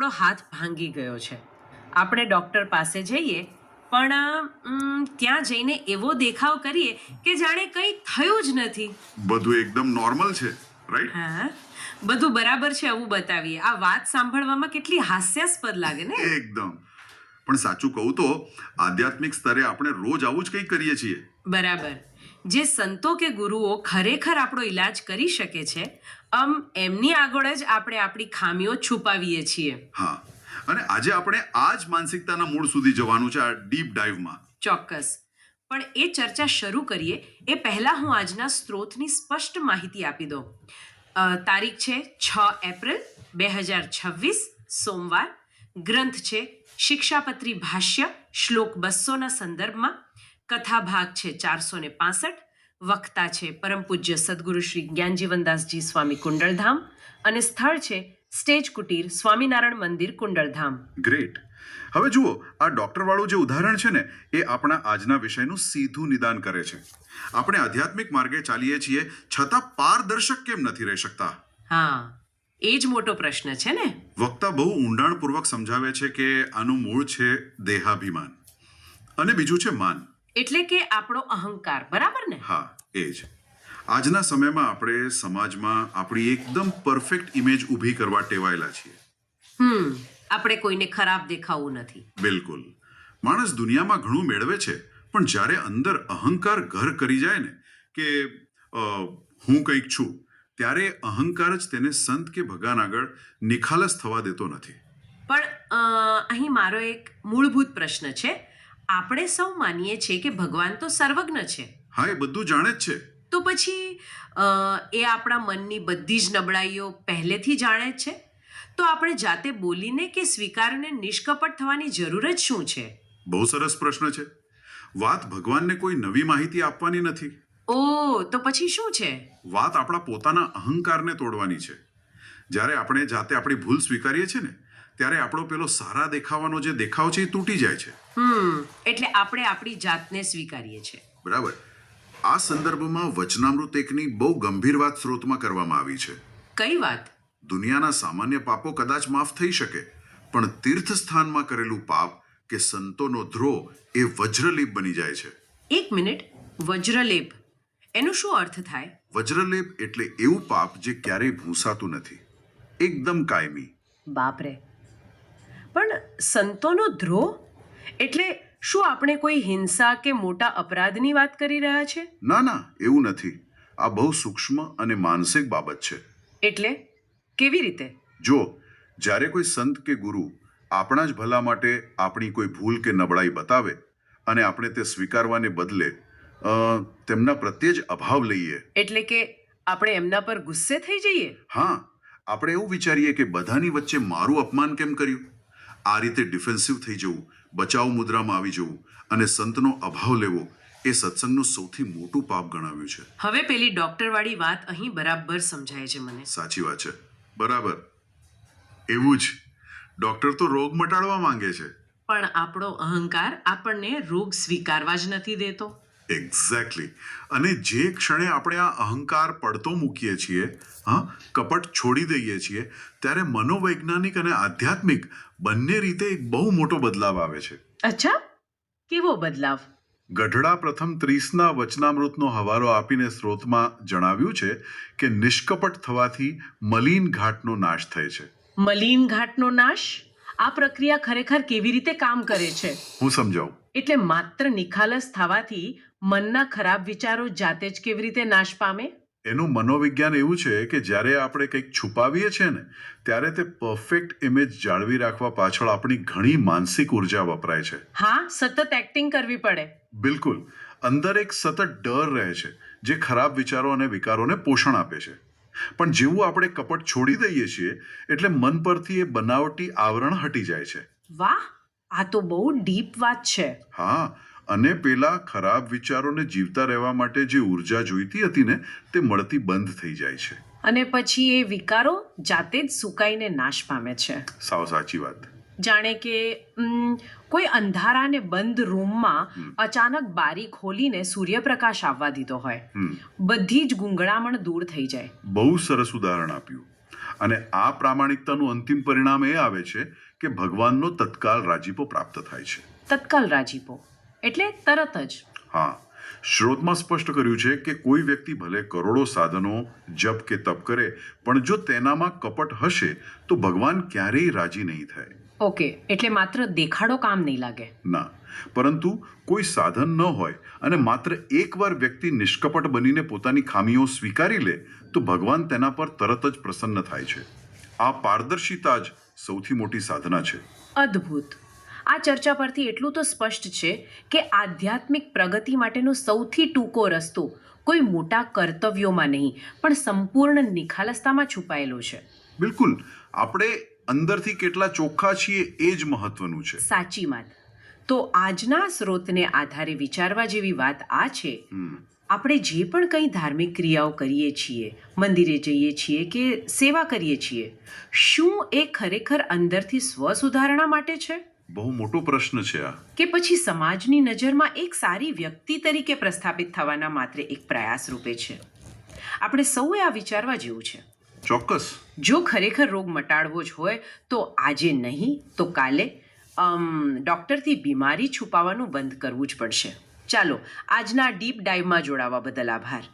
આપણો હાથ ભાંગી ગયો છે. આપણે ડૉક્ટર પાસે જઈએ પણ ત્યાં જઈને એવો દેખાવ કરીએ કે જાણે કંઈ થયું જ નથી. બધું એકદમ નોર્મલ છે, રાઈટ? હા, બધું બરાબર છે એવું બતાવીએ. આ વાત સાંભળવામાં કેટલી હાસ્યાસ્પદ લાગે ને. એકદમ. પણ સાચું કહું તો આધ્યાત્મિક સ્તરે આપણે રોજ આવું જ કંઈક કરીએ છીએ. બરાબર. જે સંતો કે ગુરુઓ ખરેખર આપણો ઈલાજ કરી શકે છે, એમની આગળ જ આપણે આપણી ખામીઓ છુપાવીએ છીએ. હા, અને આજે આપણે આ જ માનસિકતાના મૂળ સુધી જવાનું છે, આ ડીપ ડાઈવમાં. ચોક્કસ. પણ એ ચર્ચા શરૂ કરીએ એ પહેલાં હું આજના સ્ત્રોતની સ્પષ્ટ માહિતી આપી દઉં. તારીખ છે 6 એપ્રિલ 2026, સોમવાર. ગ્રંથ છે શિક્ષાપત્રી ભાષ્ય, શ્લોક 200ના સંદર્ભમાં. કથા ભાગ છે 465. વક્તા છે પરમ પૂજ્ય સદગુરુ શ્રી જ્ઞાનજીવનદાસજી સ્વામી કુંડળધામ અને સ્થળ છે સ્ટેજ કુટીર, સ્વામિનારાયણ મંદિર, કુંડળધામ. ગ્રેટ. હવે જુઓ, આ ડોક્ટર વાળું જે ઉદાહરણ છે ને, એ આપણા આજના વિષયનું સીધું નિદાન કરે છે. આપણે આધ્યાત્મિક માર્ગે ચાલીએ છીએ છતાં પારદર્શક કેમ નથી રહી શકતા? હા, એ જ મોટો પ્રશ્ન છે ને. વક્તા બહુ ઊંડાણપૂર્વક સમજાવે છે કે આનું મૂળ છે દેહાભિમાન અને બીજું છે માન. એટલે કે આપણો અહંકાર, બરાબર ને? હા, એ જ. આજના સમયમાં આપણે સમાજમાં આપણી એકદમ પરફેક્ટ ઇમેજ ઊભી કરવા ટેવાયેલા છીએ. આપણે કોઈને ખરાબ દેખાવું નથી. બિલકુલ. માણસ દુનિયામાં ઘણું મેળવે છે, પણ જ્યારે અંદર અહંકાર ઘર કરી જાય ને કે હું કંઈક છું, ત્યારે અહંકાર જ તેને સંત કે ભગવાન આગળ નિખાલસ થવા દેતો નથી. પણ અહીં મારો એક મૂળભૂત પ્રશ્ન છે. આપણે સૌ માનીએ છીએ કે ભગવાન તો સર્વજ્ઞ છે. હા, એ બધું જાણે જ છે. તો પછી એ આપણા મનની બધી જ નબળાઈઓ પહેલેથી જાણે જ છે. તો આપણે જાતે બોલીને કે સ્વીકારીને નિષ્કપટ થવાની જરૂર જ શું છે? બહુ સરસ પ્રશ્ન છે. વાત ભગવાનને કોઈ નવી માહિતી આપવાની નથી. તો પછી શું છે? વાત આપણા પોતાના અહંકારને તોડવાની છે. જ્યારે આપણે જાતે આપણી ભૂલ સ્વીકારીએ છીએ ને, ત્યારે આપણો પેલો સારા દેખાવાનો જે દેખાવ છે એ તૂટી જાય છે. એટલે આપણે આપણી જાતને સ્વીકારીએ છીએ. બરાબર. આ સંદર્ભમાં વચનામૃત એકની બહુ ગંભીર વાત સ્ત્રોતમાં કરવામાં આવી છે. કઈ વાત? દુનિયાના સામાન્ય પાપો કદાચ માફ થઈ શકે, પણ તીર્થ સ્થાનમાં કરેલું પાપ કે સંતોનો દ્રોહ એ વજ્રલેપ બની જાય છે. એક મિનિટ, વજ્રલેપ એનો શું અર્થ થાય? વજ્રલેપ એટલે એવું પાપ જે ક્યારેય ભૂંસાતું નથી, એકદમ કાયમી. બાપરે. પણ સંતોનો દ્રોહ એટલે શું આપણે કોઈ હિંસા કે મોટા અપરાધની વાત કરી રહ્યા છે? ના, એવું નથી. આ બહુ સૂક્ષ્મ અને માનસિક બાબત છે. એટલે કેવી રીતે? જો જ્યારે કોઈ સંત કે ગુરુ આપણા જ ભલા માટે આપણી કોઈ ભૂલ કે નબળાઈ બતાવે અને આપણે તે સ્વીકારવાને બદલે તેમના પ્રત્યે જ અભાવ લઈએ. એટલે કે આપણે એમના પર ગુસ્સે થઈ જઈએ? હા, આપણે એવું વિચારીએ કે બધાની વચ્ચે મારું અપમાન કેમ કર્યું. આ રીતે ડિફેન્સિવ થઈ જવું, બચાવ મુદ્રામાં આવી જવું અને સંતનો અભાવ લેવો એ સત્સંગનું સૌથી મોટું પાપ ગણાવ્યું છે. હવે પેલી ડોક્ટરવાળી વાત અહીં બરાબર સમજાય છે મને. સાચી વાત છે. બરાબર. એવું જ. ડોક્ટર તો રોગ મટાડવા માંગે છે, પણ આપણો અહંકાર આપણને રોગ સ્વીકારવા જ નથી દેતો. એક્ઝેક્ટલી. અને જે ક્ષણે આપણે આ અહંકાર પડતો મૂકીએ છીએ, કપટ છોડી દઈએ છીએ, ત્યારે મનોવૈજ્ઞાનિક અને આધ્યાત્મિક બંને રીતે એક બહુ મોટો બદલાવ આવે છે. અચ્છા, કેવો બદલાવ? ગઢડા પ્રથમ 30ના વચનામૃતનો હવાલો આપીને સ્ત્રોતમાં જણાવ્યું છે કે નિષ્કપટ થવાથી મલિન ઘાટનો નાશ થાય છે. મલિન ઘાટનો નાશ? આ પ્રક્રિયા ખરેખર કેવી રીતે કામ કરે છે? હું સમજાવું. એટલે માત્ર નિખાલસ થવાથી મનના ખરાબ વિચારો જાતે જ કેવી રીતે નાશ પામે? એનું મનોવિજ્ઞાન એવું છે કે જ્યારે આપણે કંઈક છુપાવીએ છીએ ને, ત્યારે તે પરફેક્ટ ઇમેજ જાળવી રાખવા પાછળ આપણી ઘણી માનસિક ઉર્જા વપરાય છે. હા, સતત એક્ટિંગ કરવી પડે. બિલકુલ. અંદર એક સતત ડર રહે છે જે ખરાબ વિચારો અને વિકારોને પોષણ આપે છે. પણ જેવું આપણે કપટ છોડી દઈએ છીએ એટલે મન પરથી એ બનાવટી આવરણ હટી જાય છે. વાહ, આ તો બહુ ડીપ વાત છે. હા, અને પેલા ખરાબ વિચારોને જીવતા રહેવા માટે જે ઉર્જા જોઈતી હતી ને, તે મળતી બંધ થઈ જાય છે. અને પછી એ વિકારો જાતે જ સુકાઈને નાશ પામે છે. સાવ સાચી વાત. જાણે કે કોઈ અંધારા ને બંધ રૂમમાં અચાનક બારી ખોલીને સૂર્યપ્રકાશ આવવા દીધો હોય, બધી જ ગૂંગળામણ દૂર થઈ જાય. બહુ સરસ ઉદાહરણ આપ્યું. અને આ પ્રામાણિકતાનું અંતિમ પરિણામ એ આવે છે કે ભગવાનનો તત્કાલ રાજીપો પ્રાપ્ત થાય છે. તત્કાલ રાજીપો એટલે તરત જ. હા, શ્રોતમાં સ્પષ્ટ કર્યું છે કે કોઈ વ્યક્તિ ભલે કરોડો સાધનો જપ કે તપ કરે, પણ જો તેનામાં કપટ હશે તો ભગવાન ક્યારેય રાજી નહીં થાય. ઓકે, એટલે માત્ર દેખાડો કામ નહીં લાગે. ના, પરંતુ કોઈ સાધન ન હોય અને માત્ર એકવાર વ્યક્તિ નિષ્કપટ બનીને પોતાની ખામીઓ સ્વીકારી લે તો ભગવાન તેના પર તરત જ પ્રસન્ન થાય છે. આ પારદર્શિતા જ સૌથી મોટી સાધના છે. અદ્ભુત. આ ચર્ચા પરથી એટલું તો સ્પષ્ટ છે કે આધ્યાત્મિક પ્રગતિ માટેનો સૌથી ટૂંકો રસ્તો કોઈ મોટા કર્તવ્યોમાં નહીં પણ સંપૂર્ણ નિખાલસતામાં છુપાયેલો છે. બિલકુલ, આપણે અંદરથી કેટલા ચોખ્ખા છીએ એ જ મહત્વનું છે. સાચી વાત. તો આજના સ્રોતને આધારે વિચારવા જેવી વાત આ છે, આપણે જે પણ કંઈ ધાર્મિક ક્રિયાઓ કરીએ છીએ, મંદિરે જઈએ છીએ કે સેવા કરીએ છીએ, શું એ ખરેખર અંદરથી સ્વસુધારણા માટે છે? બહુ મોટો પ્રશ્ન છે આ. કે પછી સમાજની નજરમાં એક સારી વ્યક્તિ તરીકે પ્રસ્થાપિત થવાના માત્ર એક પ્રયાસ રૂપે છે? આપણે સૌએ આ વિચારવા જેવું છે. ચોક્કસ. જો ખરેખર રોગ મટાડવો જ હોય તો આજે નહીં તો કાલે ડૉક્ટરથી બીમારી છુપાવવાનું બંધ કરવું જ પડશે. ચાલો, આજના ડીપ ડાઈવમાં જોડાવા બદલ આભાર.